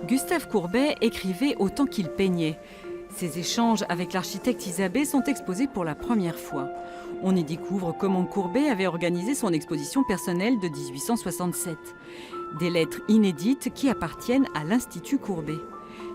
Gustave Courbet écrivait autant qu'il peignait. Ses échanges avec l'architecte Isabey sont exposés pour la première fois. On y découvre comment Courbet avait organisé son exposition personnelle de 1867. Des lettres inédites qui appartiennent à l'Institut Courbet.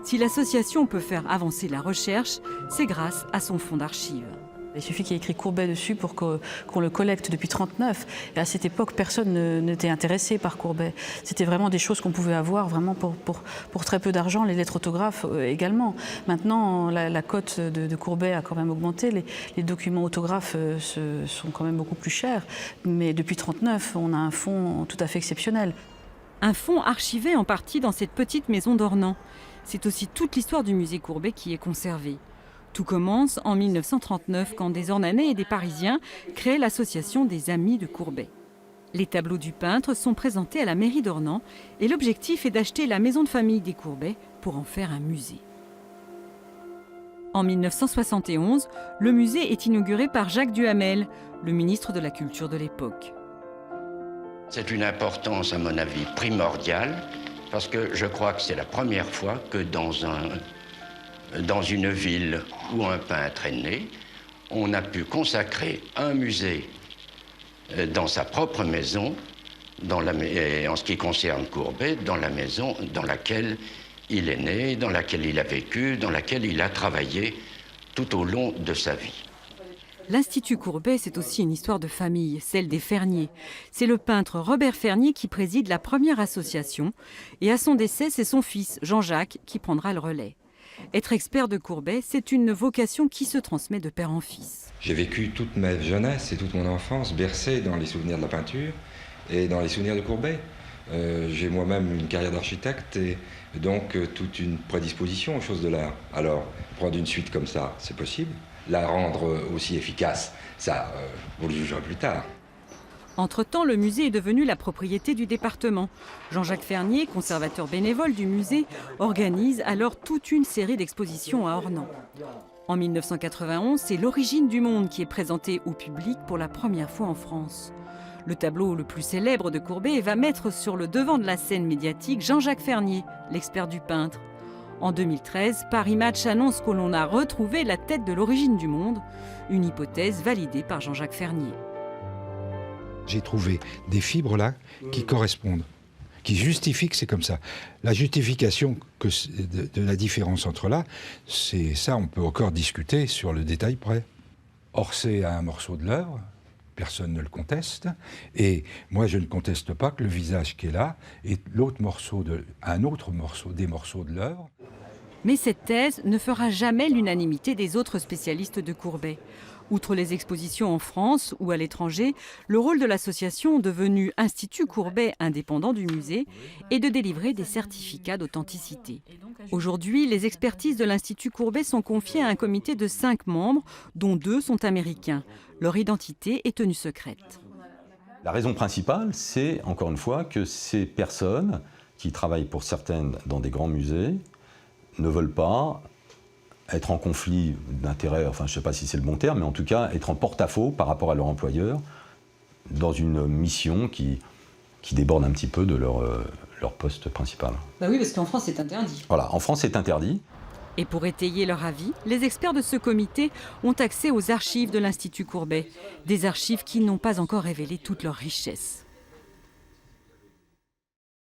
Si l'association peut faire avancer la recherche, c'est grâce à son fonds d'archives. Il suffit qu'il y ait écrit Courbet dessus pour qu'on le collecte depuis 1939. Et à cette époque, personne n'était intéressé par Courbet. C'était vraiment des choses qu'on pouvait avoir vraiment pour très peu d'argent, les lettres autographes également. Maintenant, la cote de Courbet a quand même augmenté. Les documents autographes sont quand même beaucoup plus chers. Mais depuis 1939, on a un fonds tout à fait exceptionnel. Un fonds archivé en partie dans cette petite maison d'Ornans. C'est aussi toute l'histoire du musée Courbet qui est conservée. Tout commence en 1939 quand des Ornanais et des Parisiens créent l'association des Amis de Courbet. Les tableaux du peintre sont présentés à la mairie d'Ornans et l'objectif est d'acheter la maison de famille des Courbet pour en faire un musée. En 1971, le musée est inauguré par Jacques Duhamel, le ministre de la Culture de l'époque. C'est une importance, à mon avis, primordiale, parce que je crois que c'est la première fois que dans une ville où un peintre est né, on a pu consacrer un musée dans sa propre maison, en ce qui concerne Courbet, dans la maison dans laquelle il est né, dans laquelle il a vécu, dans laquelle il a travaillé tout au long de sa vie. L'Institut Courbet, c'est aussi une histoire de famille, celle des Fernier. C'est le peintre Robert Fernier qui préside la première association et à son décès, c'est son fils Jean-Jacques qui prendra le relais. Être expert de Courbet, c'est une vocation qui se transmet de père en fils. J'ai vécu toute ma jeunesse et toute mon enfance bercé dans les souvenirs de la peinture et dans les souvenirs de Courbet. J'ai moi-même une carrière d'architecte et donc toute une prédisposition aux choses de l'art. Alors, prendre une suite comme ça, c'est possible. La rendre aussi efficace, ça, vous le jugerez plus tard. Entre-temps, le musée est devenu la propriété du département. Jean-Jacques Fernier, conservateur bénévole du musée, organise alors toute une série d'expositions à Ornans. En 1991, c'est l'Origine du monde qui est présenté au public pour la première fois en France. Le tableau le plus célèbre de Courbet va mettre sur le devant de la scène médiatique Jean-Jacques Fernier, l'expert du peintre. En 2013, Paris Match annonce que l'on a retrouvé la tête de l'Origine du monde, une hypothèse validée par Jean-Jacques Fernier. J'ai trouvé des fibres là qui correspondent, qui justifient que c'est comme ça. La justification de la différence entre là, c'est ça, on peut encore discuter sur le détail près. Orsay a un morceau de l'œuvre, personne ne le conteste, et moi je ne conteste pas que le visage qui est là est un autre morceau des morceaux de l'œuvre. Mais cette thèse ne fera jamais l'unanimité des autres spécialistes de Courbet. Outre les expositions en France ou à l'étranger, le rôle de l'association, devenue Institut Courbet indépendant du musée, est de délivrer des certificats d'authenticité. Aujourd'hui, les expertises de l'Institut Courbet sont confiées à un comité de 5 membres, dont 2 sont américains. Leur identité est tenue secrète. La raison principale, c'est, encore une fois, que ces personnes qui travaillent pour certaines dans des grands musées ne veulent pas être en conflit d'intérêts, enfin je ne sais pas si c'est le bon terme, mais en tout cas être en porte-à-faux par rapport à leur employeur dans une mission qui déborde un petit peu de leur poste principal. Bah oui, parce qu'en France c'est interdit. Voilà, en France c'est interdit. Et pour étayer leur avis, les experts de ce comité ont accès aux archives de l'Institut Courbet, des archives qui n'ont pas encore révélé toute leur richesse.